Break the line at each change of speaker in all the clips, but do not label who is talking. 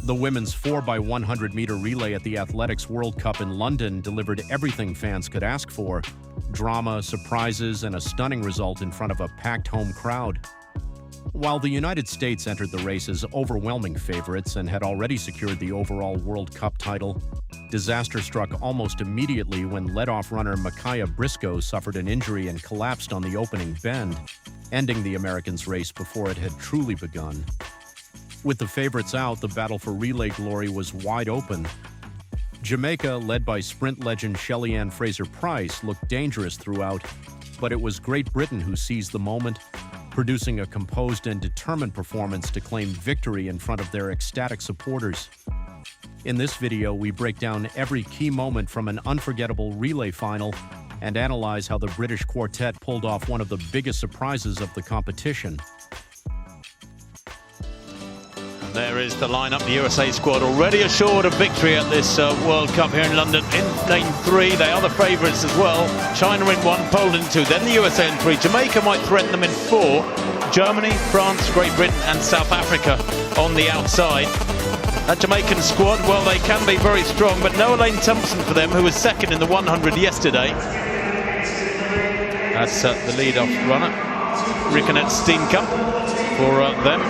The women's 4x100-meter relay at the Athletics World Cup in London delivered everything fans could ask for: drama, surprises, and a stunning result in front of a packed home crowd. While the United States entered the race as overwhelming favorites and had already secured the overall World Cup title, disaster struck almost immediately when leadoff runner Mikiah Brisco suffered an injury and collapsed on the opening bend, ending the Americans' race before it had truly begun. With the favorites out, the battle for relay glory was wide open. Jamaica, led by sprint legend Shelly-Ann Fraser-Pryce, looked dangerous throughout, but it was Great Britain who seized the moment, producing a composed and determined performance to claim victory in front of their ecstatic supporters. In this video, we break down every key moment from an unforgettable relay final and analyze how the British quartet pulled off one of the biggest surprises of the competition.
There is the lineup, the USA squad already assured of victory at this World Cup here in London. In lane 3, they are the favourites as well. China in 1, Poland in 2, then the USA in 3. Jamaica might threaten them in 4. Germany, France, Great Britain and South Africa on the outside. That Jamaican squad, well, they can be very strong, but no Elaine Thompson for them, who was second in the 100 yesterday. That's the lead-off runner, Rikanet Steenkamp, for them.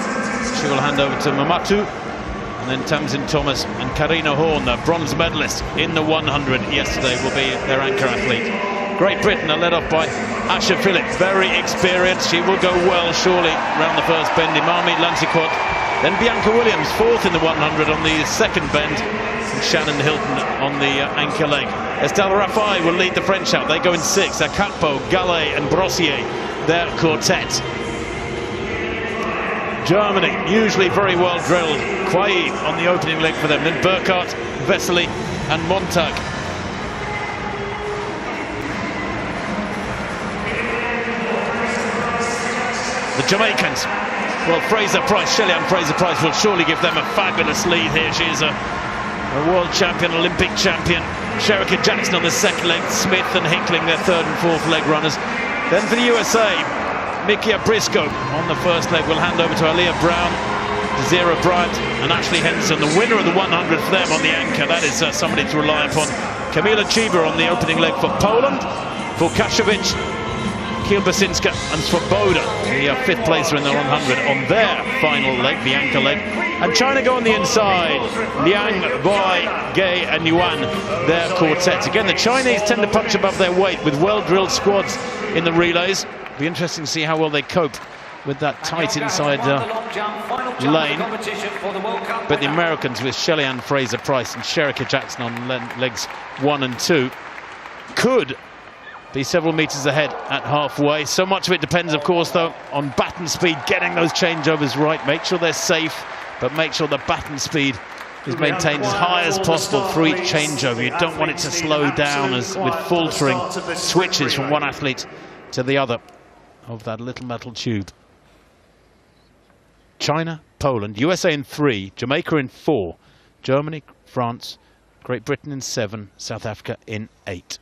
She will hand over to Mamatu, and then Tamsin Thomas and Karina Horn, the bronze medalist in the 100 yesterday, will be their anchor athlete. Great Britain are led off by Asha Philip, very experienced. She will go well, surely, round the first bend. Imani Lansiquot, then Bianca Williams, 4th in the 100 on the second bend, and Shannon Hylton on the anchor leg. Estelle Rafai will lead the French out. They go in 6. Akakpo, Gallet and Brossier, their quartet. Germany, usually very well drilled. Quay on the opening leg for them. Then Burkhardt, Vesely and Montag. The Jamaicans, well, Fraser-Pryce, Shelly-Ann Fraser-Pryce will surely give them a fabulous lead here. She is a world champion, Olympic champion. Sherika Jackson on the second leg, Smith and Hickling their 3rd and 4th leg runners. Then for the USA, Mikiah Brisco on the first leg will hand over to Aliyah Brown, Zira Bryant and Ashley Henson. The winner of the 100 for them on the anchor, that is somebody to rely upon. Kamila Chiba on the opening leg for Poland, Vukashevic, Kielbasinska and Swoboda, the 5th placer in the 100 on their final leg, the anchor leg. And China go on the inside, Liang, Bai, Gay and Yuan, their quartet. Again, the Chinese tend to punch above their weight with well-drilled squads in the relays. Be interesting to see how well they cope with that tight inside lane. But the Americans, with Shelly-Ann Fraser-Pryce and Sherika Jackson on legs 1 and 2, could be several metres ahead at halfway. So much of it depends, of course, though, on baton speed, getting those changeovers right. Make sure they're safe, but make sure the baton speed is maintained as high as possible through each changeover. You don't want it to slow down as with faltering switches from one athlete to the other of that little metal tube. China, Poland, USA in 3, Jamaica in 4, Germany, France, Great Britain in 7, South Africa in 8.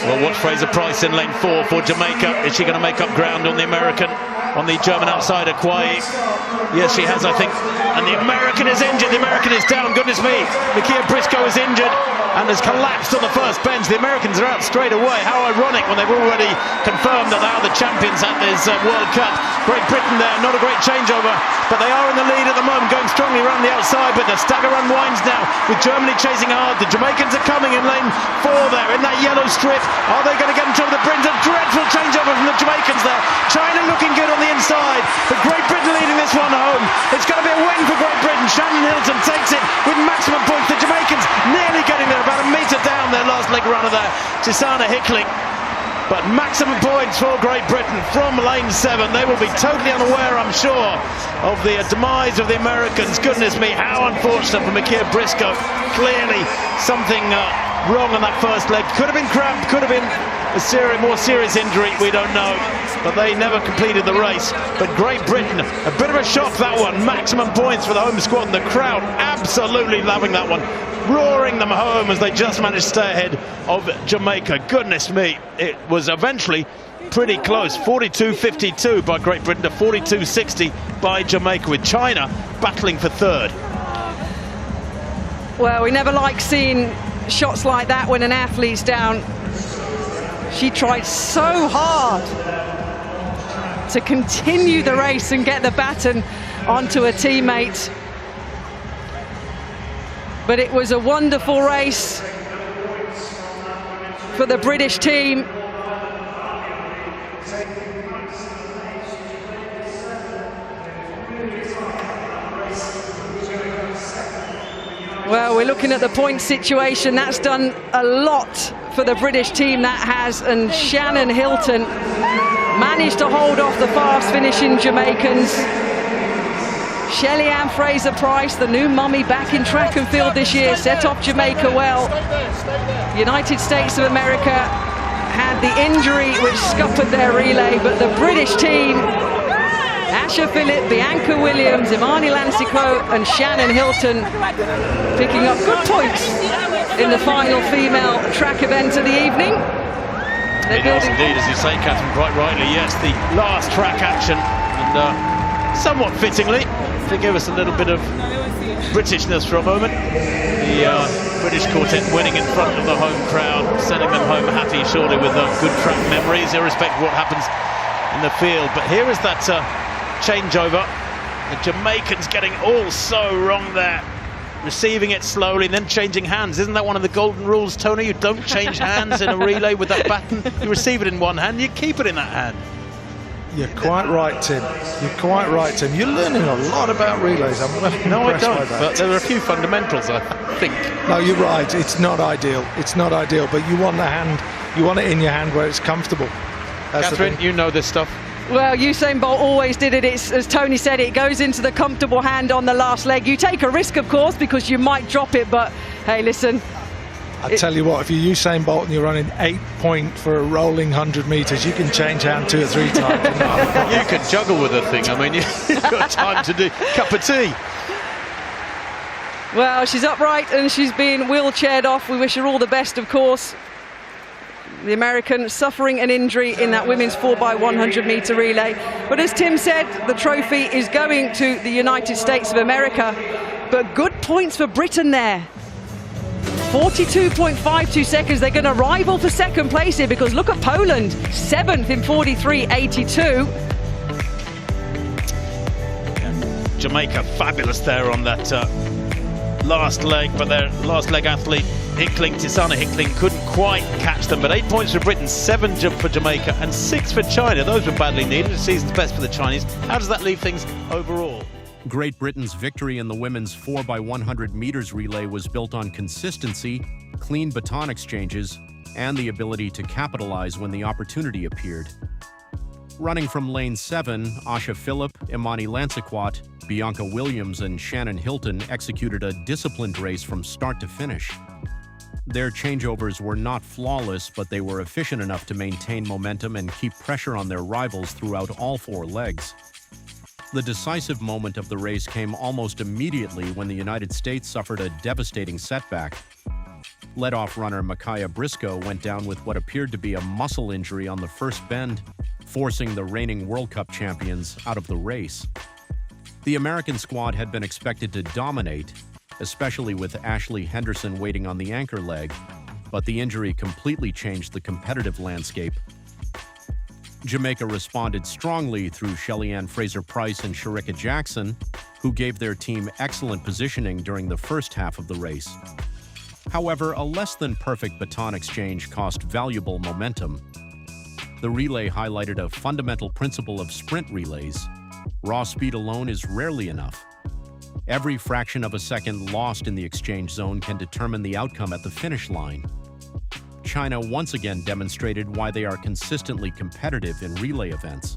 Well, watch Fraser-Pryce in lane 4 for Jamaica. Is she going to make up ground on the American, on the German outsider, Quay? Yes, she has, I think. And the American is injured. The American is down. Goodness me. Mikiah Brisco is injured and has collapsed on the first bench. The Americans are out straight away. How ironic when they've already confirmed that they are the champions at this World Cup. Great Britain there, not a great changeover, but they are in the lead at the moment, going strongly around the outside, but the stagger run winds now with Germany chasing hard. The Jamaicans are coming in lane 4 there, in that yellow strip. Are they going to get in trouble? The Britons, a dreadful changeover from the Jamaicans there. China looking good on the inside, but Great Britain leading this one home. It's going to be a win for Great Britain. Shannon Hylton takes it with maximum points. The Jamaicans nearly getting there, about a metre down their last leg runner there, Susanna Hickling. But maximum points for Great Britain from lane 7. They will be totally unaware, I'm sure, of the demise of the Americans. Goodness me, how unfortunate for Mikiah Brisco. Clearly something wrong on that first leg. Could have been cramp, could have been a more serious injury, we don't know. but they never completed the race. But Great Britain, a bit of a shock that one. Maximum points for the home squad, and the crowd absolutely loving that one, roaring them home as they just managed to stay ahead of Jamaica. Goodness me, it was eventually pretty close. 42.52 by Great Britain to 42.60 by Jamaica, with China battling for third.
Well, we never like seeing shots like that when an athlete's down. She tried so hard to continue the race and get the baton onto a teammate. But it was a wonderful race for the British team. Well, we're looking at the point situation. That's done a lot for the British team, that has. And Shannon Hylton managed to hold off the fast finishing Jamaicans. Shelly-Ann Fraser-Pryce, the new mummy back in track and field this year, set off Jamaica well. The United States of America had the injury which scuppered their relay, but the British team, Asha Philip, Bianca Williams, Imani Lansiquot and Shannon Hylton picking up good points in the final female track event of the evening.
It is indeed, as you say, Catherine, quite rightly, yes, the last track action, and somewhat fittingly, to give us a little bit of Britishness for a moment, the British quartet winning in front of the home crowd, sending them home happy, surely, with good track memories, irrespective of what happens in the field. But here is that changeover. The Jamaicans getting all so wrong there, receiving it slowly and then changing hands. Isn't that one of the golden rules, Tony? You don't change hands in a relay with that baton. You receive it in one hand, you keep it in that hand.
You're quite right, Tim. You're quite right, Tim. You're learning a lot about relays. I'm well impressed
No, I don't,
by that.
but there are a few fundamentals, I think.
No, you're right. It's not ideal. It's not ideal, but you want the hand, you want it in your hand where it's comfortable. That's
Catherine, you know this stuff.
Well, Usain Bolt always did it. It's, as Tony said, it goes into the comfortable hand on the last leg. You take a risk, of course, because you might drop it, but hey, listen.
I tell you what, if you're Usain Bolt and you're running 8 point for a rolling 100 meters, you can change hand 2 or 3 times.
You can juggle with the thing. I mean, you've got time to do a cup of tea.
Well, she's upright and she's being wheelchaired off. We wish her all the best, of course. The American suffering an injury in that women's 4x100 meter relay. But as Tim said, the trophy is going to the United States of America. But good points for Britain there. 42.52 seconds. They're going to rival for second place here, because look at Poland, 7th in 43.82.
Jamaica fabulous there on that last leg, but their last leg athlete, Tisana Hickling, couldn't quite catch them. But 8 points for Britain, 7 for Jamaica and 6 for China. Those were badly needed. The season's best for the Chinese. How does that leave things overall?
Great Britain's victory in the women's 4x100 meters relay was built on consistency, clean baton exchanges, and the ability to capitalize when the opportunity appeared. Running from lane 7, Asha Philip, Imani Lansiquot, Bianca Williams, and Shannon Hylton executed a disciplined race from start to finish. Their changeovers were not flawless, but they were efficient enough to maintain momentum and keep pressure on their rivals throughout all 4 legs. The decisive moment of the race came almost immediately when the United States suffered a devastating setback. Lead-off runner Mikiah Brisco went down with what appeared to be a muscle injury on the first bend, forcing the reigning World Cup champions out of the race. The American squad had been expected to dominate, especially with Ashley Henderson waiting on the anchor leg, but the injury completely changed the competitive landscape. Jamaica responded strongly through Shelly-Ann Fraser-Pryce and Shericka Jackson, who gave their team excellent positioning during the first half of the race. However, a less-than-perfect baton exchange cost valuable momentum. The relay highlighted a fundamental principle of sprint relays. Raw speed alone is rarely enough. Every fraction of a second lost in the exchange zone can determine the outcome at the finish line. China once again demonstrated why they are consistently competitive in relay events.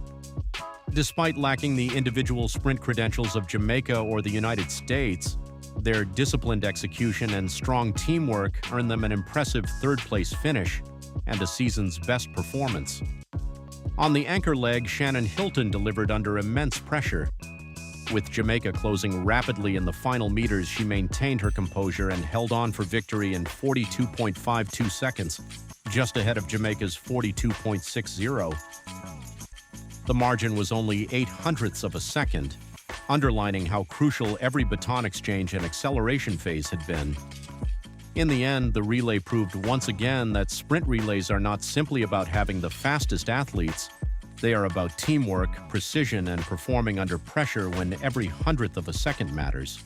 Despite lacking the individual sprint credentials of Jamaica or the United States, their disciplined execution and strong teamwork earned them an impressive third-place finish and the season's best performance. On the anchor leg, Shannon Hylton delivered under immense pressure. With Jamaica closing rapidly in the final meters, she maintained her composure and held on for victory in 42.52 seconds, just ahead of Jamaica's 42.60. The margin was only 0.08 of a second, underlining how crucial every baton exchange and acceleration phase had been. In the end, the relay proved once again that sprint relays are not simply about having the fastest athletes. They are about teamwork, precision, and performing under pressure when every 100th of a second matters.